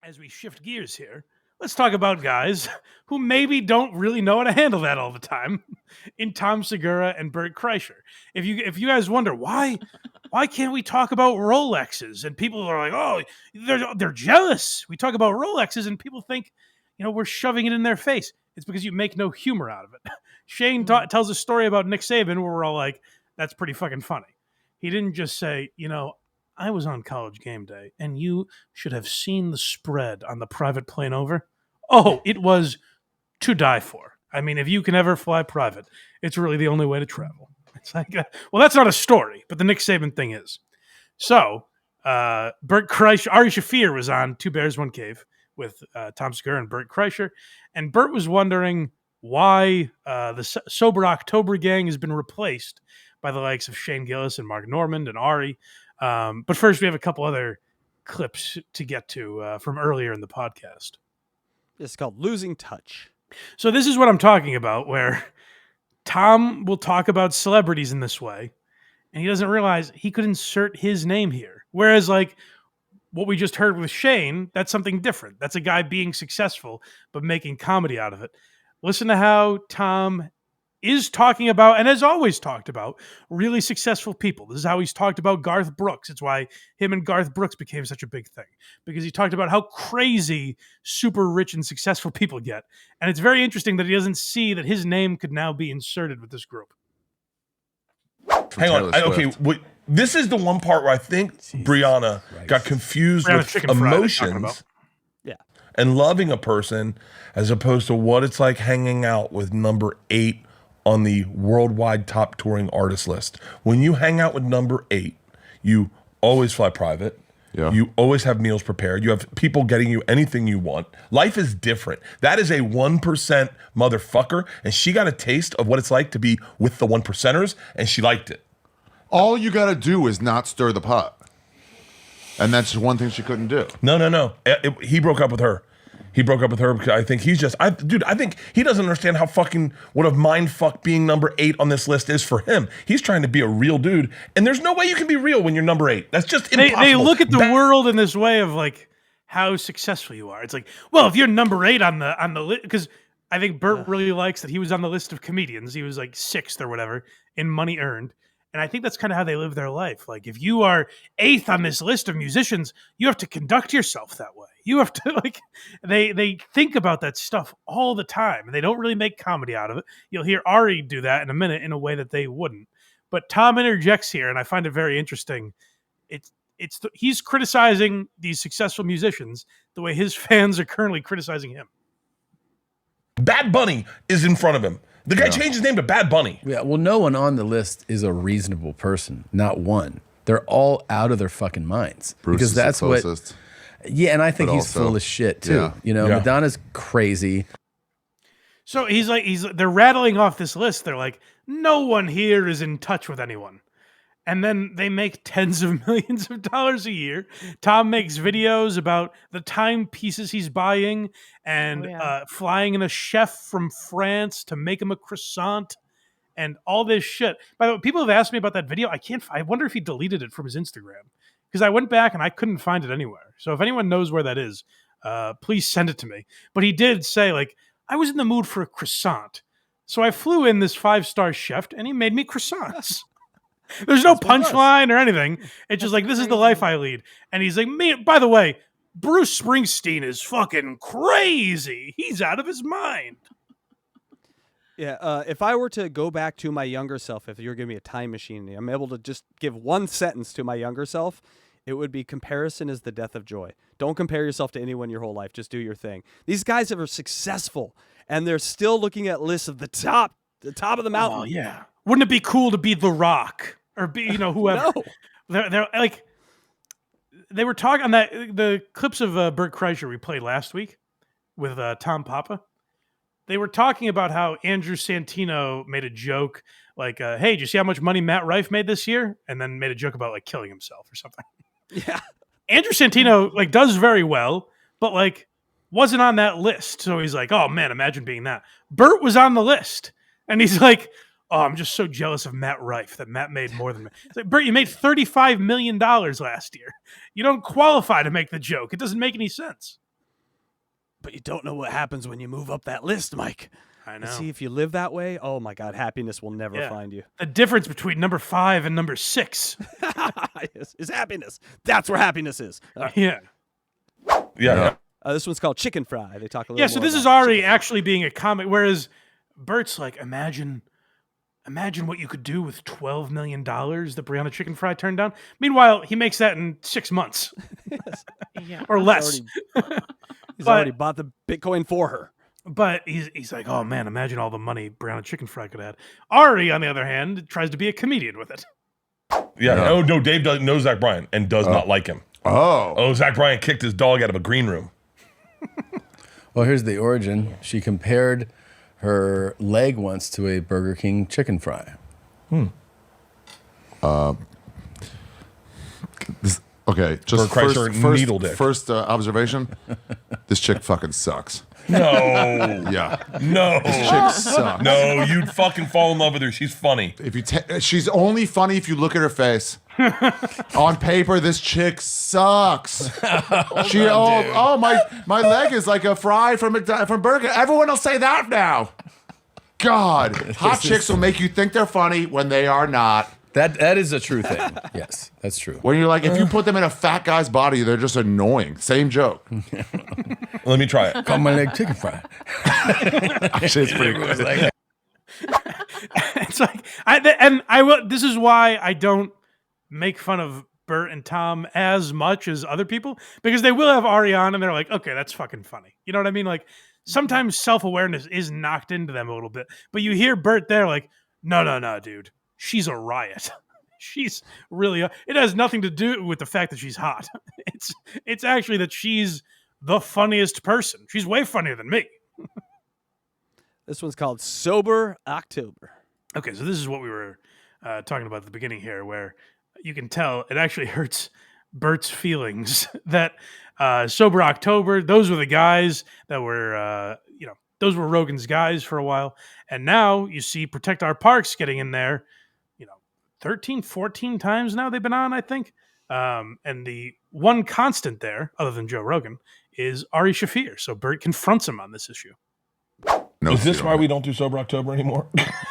as we shift gears here, let's talk about guys who maybe don't really know how to handle that all the time in Tom Segura and Bert Kreischer. If you guys wonder why can't we talk about Rolexes, and people are like, oh, they're jealous. We talk about Rolexes and people think, we're shoving it in their face. It's because you make no humor out of it. Shane tells a story about Nick Saban where we're all like, that's pretty fucking funny. He didn't just say, I was on College Game Day, and you should have seen the spread on the private plane over. Oh, it was to die for. I mean, if you can ever fly private, it's really the only way to travel. It's like, well, that's not a story, but the Nick Saban thing is. So, Bert Kreischer, Ari Shaffir was on Two Bears, One Cave with Tom Segura and Bert Kreischer, and Bert was wondering why the Sober October gang has been replaced by the likes of Shane Gillis and Mark Normand and Ari. But first, we have a couple other clips to get to from earlier in the podcast. It's called Losing Touch. So this is what I'm talking about, where Tom will talk about celebrities in this way, and he doesn't realize he could insert his name here. Whereas, like, what we just heard with Shane, that's something different. That's a guy being successful, but making comedy out of it. Listen to how Tom is talking about, and has always talked about, really successful people. This is how he's talked about Garth Brooks. It's why him and Garth Brooks became such a big thing, because he talked about how crazy super rich and successful people get. And it's very interesting that he doesn't see that his name could now be inserted with this group. Hang on. This is the one part where I think Brianna got confused with emotions and loving a person as opposed to what it's like hanging out with number 8 on the worldwide top touring artist list. When you hang out with number 8, you always fly private. Yeah. You always have meals prepared. You have people getting you anything you want. Life is different. That is a 1% motherfucker, and she got a taste of what it's like to be with the 1%ers, and she liked it. All you got to do is not stir the pot. And that's one thing she couldn't do. No. He broke up with her. He broke up with her because I think he's just, I think he doesn't understand how fucking, what a mind fuck being number 8 on this list is for him. He's trying to be a real dude, and there's no way you can be real when you're number 8. That's just impossible. They look at the world in this way of like how successful you are. It's like, well, if you're number 8 on the list, because I think Bert really likes that he was on the list of comedians. He was like 6th or whatever in money earned. And I think that's kind of how they live their life. Like, if you are 8th on this list of musicians, you have to conduct yourself that way. You have to, like, they think about that stuff all the time, and they don't really make comedy out of it. You'll hear Ari do that in a minute in a way that they wouldn't. But Tom interjects here, and I find it very interesting. He's criticizing these successful musicians the way his fans are currently criticizing him. Bad Bunny is in front of him. The guy changed his name to Bad Bunny. Yeah, well, no one on the list is a reasonable person. Not one. They're all out of their fucking minds. Bruce because is that's the closest. Yeah, and I think he's full of shit too. Yeah. Madonna's crazy. So they're rattling off this list. They're like, no one here is in touch with anyone. And then they make tens of millions of dollars a year. Tom makes videos about the timepieces he's buying and flying in a chef from France to make him a croissant and all this shit. By the way, people have asked me about that video. I wonder if he deleted it from his Instagram, because I went back and I couldn't find it anywhere. So if anyone knows where that is, please send it to me. But he did say, like, I was in the mood for a croissant. So I flew in this 5-star chef and he made me croissants. There's no punchline or anything. It's just like, this is the life I lead. And he's like, man, by the way, Bruce Springsteen is fucking crazy. He's out of his mind. Yeah, if I were to go back to my younger self, if you're giving me a time machine, I'm able to just give one sentence to my younger self, it would be comparison is the death of joy. Don't compare yourself to anyone your whole life. Just do your thing. These guys are successful, and they're still looking at lists of the top of the mountain. Oh, yeah. Wouldn't it be cool to be The Rock or be, whoever? No. They're like, they were talking on the clips of Bert Kreischer we played last week with Tom Papa. They were talking about how Andrew Santino made a joke like, hey, did you see how much money Matt Rife made this year? And then made a joke about like killing himself or something. Yeah. Andrew Santino like does very well, but like wasn't on that list. So he's like, oh man, imagine being that. Bert was on the list. And he's like, oh, I'm just so jealous of Matt Rife that Matt made more than me. It's like, Bert, you made $35 million last year. You don't qualify to make the joke. It doesn't make any sense. but you don't know what happens when you move up that list, Mike. I know. And see, if you live that way, oh my God, happiness will never find you. The difference between number 5 and number 6 is happiness. That's where happiness is. Yeah. This one's called Chicken Fry. They talk a little. Yeah. So this is Ari actually being a comic, whereas Bert's like, imagine what you could do with $12 million that Brianna Chicken Fry turned down. Meanwhile, he makes that in 6 months or less. He's already bought the Bitcoin for her. But he's like, oh man, imagine all the money Brianna Chicken Fry could have had. Ari, on the other hand, tries to be a comedian with it. Yeah. Oh no, Dave doesn't know Zach Bryan and does not like him. Oh, Zach Bryan kicked his dog out of a green room. Well, here's the origin. She compared her leg once to a Burger King chicken fry. Okay, just Bert Kreischer first observation. This chick fucking sucks. No. Yeah. No. This chick sucks. No, you'd fucking fall in love with her. She's funny. If you she's only funny if you look at her face. On paper, this chick sucks. My leg is like a fry from Burger. Everyone will say that now. God, hot chicks will make you think they're funny when they are not. That is a true thing. Yes, that's true. When you're like, if you put them in a fat guy's body, they're just annoying. Same joke. Let me try it. Call my leg chicken fry. Actually, it's pretty good. It's like, this is why I don't make fun of Bert and Tom as much as other people, because they will have Ari on and they're like, okay, that's fucking funny. You know what I mean? Like, sometimes self-awareness is knocked into them a little bit, but you hear Bert there like, no, dude. She's a riot. She's really it has nothing to do with the fact that she's hot. It's actually that she's the funniest person. She's way funnier than me. This one's called Sober October. Okay, so this is what we were talking about at the beginning here, where you can tell it actually hurts Bert's feelings that Sober October, those were the guys that were, those were Rogan's guys for a while. And now you see Protect Our Parks getting in there, 13, 14 times now they've been on, I think. And the one constant there, other than Joe Rogan, is Ari Shaffir. So Bert confronts him on this issue. No, is this why we don't do Sober October anymore?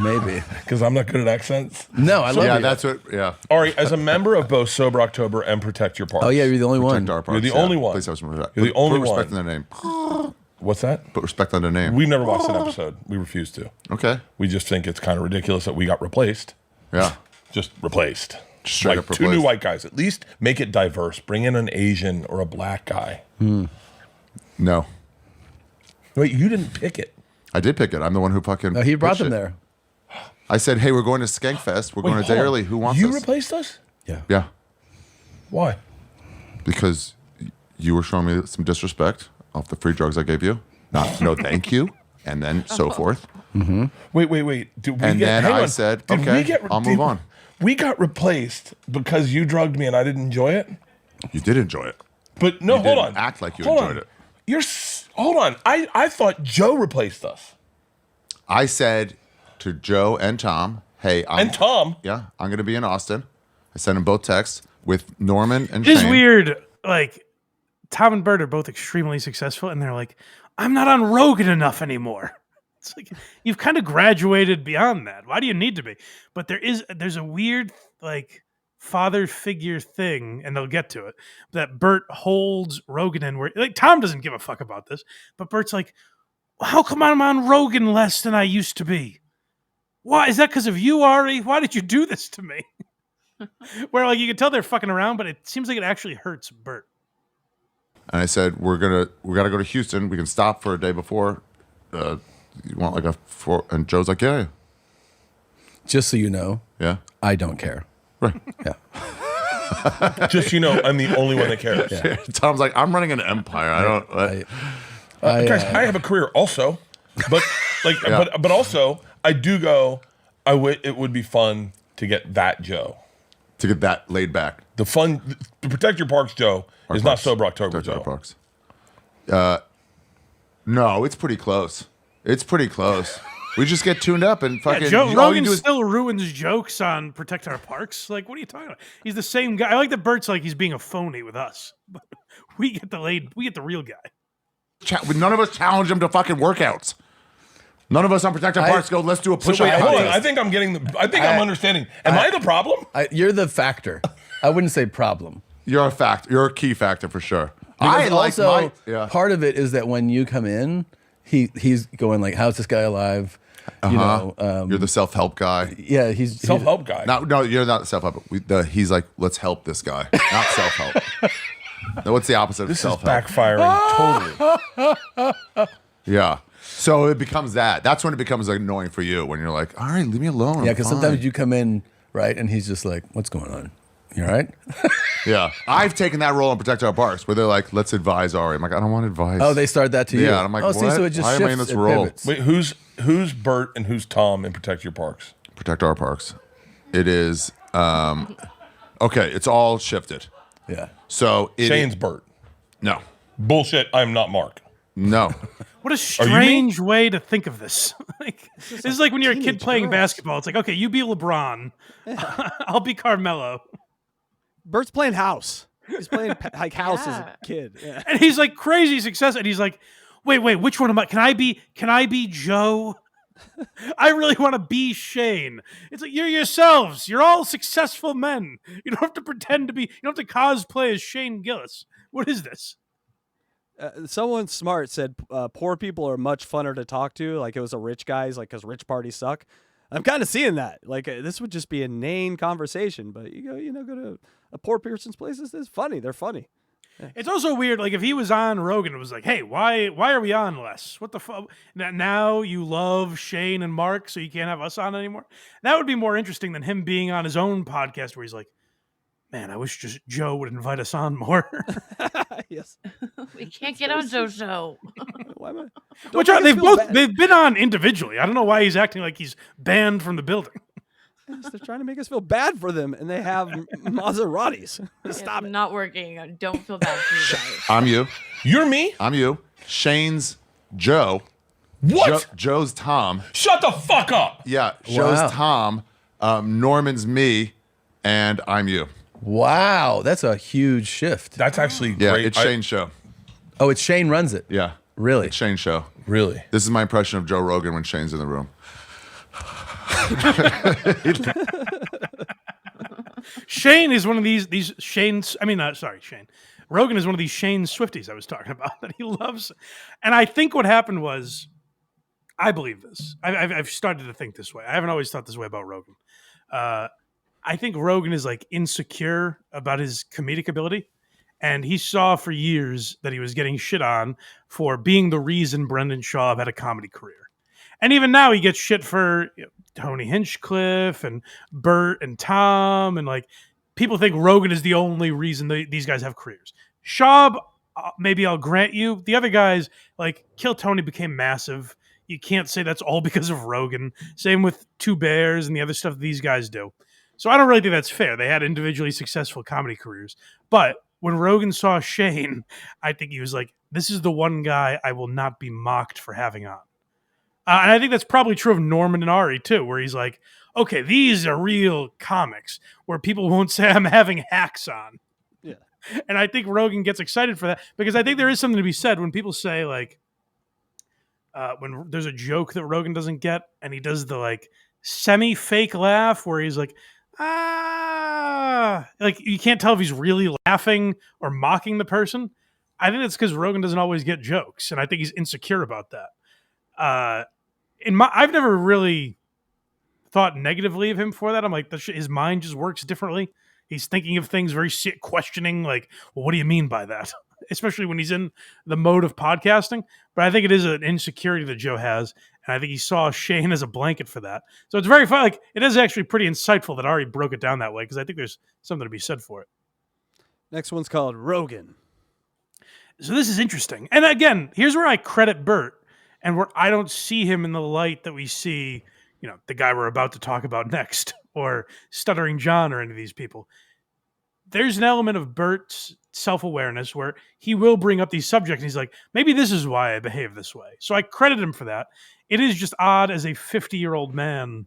Maybe. Because I'm not good at accents? No, I love it. Yeah, that's what, yeah. Ari, as a member of both Sober October and Protect Your Parks. Oh, yeah, you're the only one. Our parks, You're the only one. Please have some respect. You're the only Put one. respect in their name. What's that? Put respect on their name. We've never watched an episode. We refuse to. Okay. We just think it's kind of ridiculous that we got replaced. Yeah. Just replaced. Straight up two replaced. new white guys. At least make it diverse. Bring in an Asian or a black guy. No. Wait, you didn't pick it. I did pick it. I'm the one who fucking. He brought pitched them it. there. I said, hey, we're going to Skankfest. We're going a day early. Who wants you us? You replaced us? Yeah. Yeah. Why? Because you were showing me some disrespect off the free drugs I gave you. No, thank you. And then so forth. Mm-hmm. Wait. Then I said, okay, I'll move on. We got replaced because you drugged me and I didn't enjoy it? You did enjoy it. But no, you hold didn't on. Act like you enjoyed it. Hold on. I thought Joe replaced us. I said to Joe and Tom, hey, Tom. Yeah, I'm going to be in Austin. I sent them both texts with Norman and It is Shane. weird. Like, Tom and Bert are both extremely successful, and they're like, I'm not on Rogan enough anymore. It's like, you've kind of graduated beyond that. Why do you need to be? But there's a weird, like, father figure thing, and they'll get to it, that Bert holds Rogan in, where, like, Tom doesn't give a fuck about this, but Bert's like, how come I'm on Rogan less than I used to be? Why? Is that because of you, Ari? Why did you do this to me? Where, like, you can tell they're fucking around, but it seems like it actually hurts Bert. And I said, we got to go to Houston. We can stop for a day before. You want like a 4? And Joe's like, yeah. Just so you know, Yeah. I don't care. Right. Yeah. Just so you know, I'm the only one that cares. Yeah. Tom's like, I'm running an empire. I don't. Guys, I have a career also, but like, Yeah. but also I do go. It would be fun to get that Joe. To get that laid back. The Protect Your Parks Joe is not Sober October Protect Joe. Our Parks. No, it's pretty close. We just get tuned up and fucking. Yeah, Joe all you Rogan do is- still ruins jokes on Protect Our Parks. Like, what are you talking about? He's the same guy. I like that Bert's like he's being a phony with us. But we get the real guy. none of us challenge him to fucking workouts. None of us on Protect Our Parks go, let's do a push-up contest. I think I'm getting I'm understanding. Am I the problem? You're the factor. I wouldn't say problem. You're a fact. You're a key factor for sure. Part of it is that when you come in, he's going like, how's this guy alive? You know, you're the self-help guy. Yeah, he's self-help guy. No, you're not self-help. He's like, let's help this guy, not self-help. Now, what's the opposite of self-help? This is backfiring totally. Yeah. So it becomes that. That's when it becomes annoying for you, when you're like, all right, leave me alone. Yeah, because sometimes you come in, right, and he's just like, what's going on? You all right? Yeah. I've taken that role in Protect Our Parks where they're like, let's advise Ari. I'm like, I don't want advice. Oh, they start that to you? Yeah. And I'm like, what? See, so it just why am I in this role? pivots. Wait, who's Bert and who's Tom in Protect Your Parks? Protect Our Parks. It is, okay, it's all shifted. Yeah. So Shane's Bert. No. Bullshit, I'm not Mark. No. What a strange way to think of this. This is like when you're a kid playing basketball. It's like, okay, you be LeBron. I'll be Carmelo. Bert's playing house. He's playing like house as a kid. Yeah. And he's like crazy success. And he's like, wait, which one am I? Can I be Joe? I really want to be Shane. It's like, you're yourselves. You're all successful men. You don't have to pretend to be, you don't have to cosplay as Shane Gillis. What is this? Someone smart said poor people are much funner to talk to. Like it was a rich guy's, like, because rich parties suck. I'm kind of seeing that. Like this would just be a inane conversation, but you go to a poor person's place. This is funny. They're funny. Yeah. It's also weird. Like if he was on Rogan, it was like, hey, why are we on less? What the fuck? Now you love Shane and Mark, so you can't have us on anymore. That would be more interesting than him being on his own podcast where he's like, man, I wish just Joe would invite us on more. Yes. We can't get on Joe's show. Why am I? They've been on individually. I don't know why he's acting like he's banned from the building. They're trying to make us feel bad for them, and they have Maseratis. Stop it. Not working. I don't feel bad for you guys. I'm you. You're me? I'm you. Shane's Joe. What? Joe's Tom. Shut the fuck up. Yeah. Joe's Wow. Tom. Norman's me. And I'm you. Wow, that's a huge shift. That's actually Yeah, great. it's Shane's show. Oh, it's Shane runs it. Yeah. Really? It's Shane's show. Really? This is my impression of Joe Rogan when Shane's in the room. Shane is one of these Shane's. I mean, sorry, Shane. Rogan is one of these Shane Swifties I was talking about that he loves. And I think what happened was, I believe this. I've started to think this way. I haven't always thought this way about Rogan. I think Rogan is like insecure about his comedic ability. And he saw for years that he was getting shit on for being the reason Brendan Schaub had a comedy career. And even now he gets shit for Tony Hinchcliffe and Bert and Tom. And like people think Rogan is the only reason these guys have careers. Schaub, maybe I'll grant you. The other guys, like Kill Tony became massive. You can't say that's all because of Rogan. Same with Two Bears and the other stuff these guys do. So I don't really think that's fair. They had individually successful comedy careers. But when Rogan saw Shane, I think he was like, this is the one guy I will not be mocked for having on. And I think that's probably true of Norman and Ari, too, where he's like, okay, these are real comics where people won't say I'm having hacks on. Yeah. And I think Rogan gets excited for that because I think there is something to be said when people say, like, when there's a joke that Rogan doesn't get and he does the, like, semi-fake laugh where he's like, like you can't tell if he's really laughing or mocking the person. I think that's because Rogan doesn't always get jokes, and I think he's insecure about that. I've never really thought negatively of him for that. I'm like, his mind just works differently. He's thinking of things very questioning, like, well, what do you mean by that? Especially when he's in the mode of podcasting. But I think it is an insecurity that Joe has. And I think he saw Shane as a blanket for that. So it's very fun. Like, it is actually pretty insightful that Ari broke it down that way because I think there's something to be said for it. Next one's called Rogan. So this is interesting. And again, here's where I credit Bert and where I don't see him in the light that we see, the guy we're about to talk about next or Stuttering John or any of these people. There's an element of Bert's self-awareness where he will bring up these subjects and he's like, maybe this is why I behave this way. So I credit him for that. It is just odd as a 50-year-old man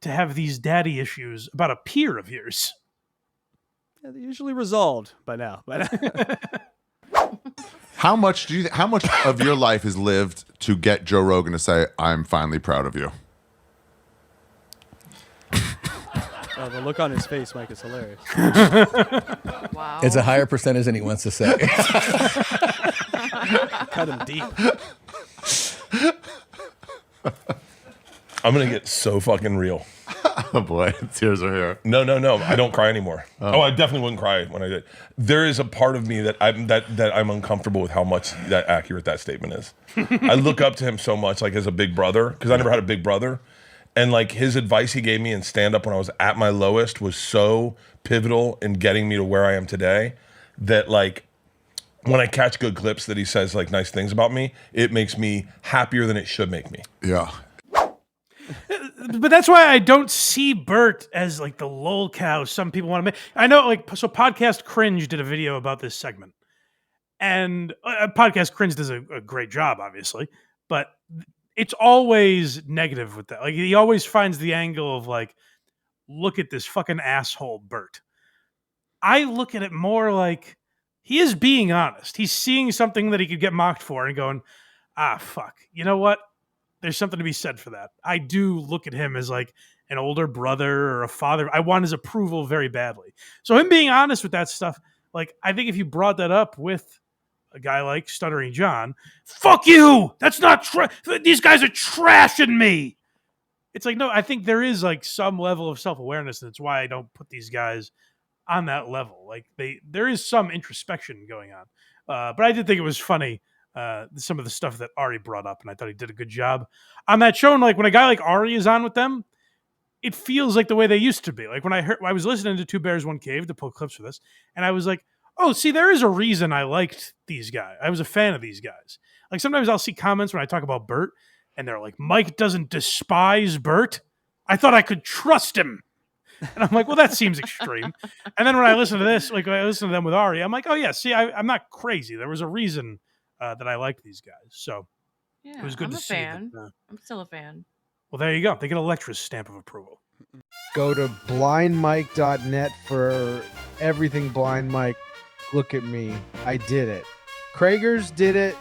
to have these daddy issues about a peer of yours. Yeah, they're usually resolved by now. How much of your life is lived to get Joe Rogan to say, "I'm finally proud of you"? Oh, the look on his face, Mike, is hilarious. Wow. It's a higher percentage than he wants to say. Cut him deep. I'm gonna get so fucking real. Oh boy, tears are here. No. I don't cry anymore. Oh, I definitely wouldn't cry when I did. There is a part of me that I'm uncomfortable with how much that accurate that statement is. I look up to him so much, like as a big brother, because I never had a big brother, and like his advice he gave me in stand up when I was at my lowest was so pivotal in getting me to where I am today. That like when I catch good clips that he says like nice things about me, it makes me happier than it should make me. Yeah. But that's why I don't see Bert as like the lol cow some people want to make. I know, like, so Podcast Cringe did a video about this segment, and Podcast Cringe does a great job, obviously, but it's always negative with that. Like, he always finds the angle of like, look at this fucking asshole Bert. I look at it more like he is being honest. He's seeing something that he could get mocked for and going, ah, fuck. You know what? There's something to be said for that. I do look at him as like an older brother or a father. I want his approval very badly. So him being honest with that stuff, like, I think if you brought that up with a guy like Stuttering John, fuck you! That's not these guys are trashing me. It's like, no, I think there is like some level of self-awareness, and that's why I don't put these guys on that level. Like, there is some introspection going on. But I did think it was funny, some of the stuff that Ari brought up, and I thought he did a good job on that show. And like when a guy like Ari is on with them, it feels like the way they used to be. Like when I was listening to Two Bears, One Cave to pull clips for this, and I was like, oh, see, there is a reason I liked these guys. I was a fan of these guys. Like sometimes I'll see comments when I talk about Bert, and they're like, Mike doesn't despise Bert. I thought I could trust him. And I'm like, well, that seems extreme. And then when I listen to this, like when I listen to them with Ari, I'm like, oh yeah, see, I'm not crazy. There was a reason that I liked these guys. So Yeah, it was good I'm to a see fan. that. I'm still a fan. Well, there you go. They get Electra's stamp of approval. Go to blindmike.net for everything Blind Mike. Look at me. I did it. Kragers did it.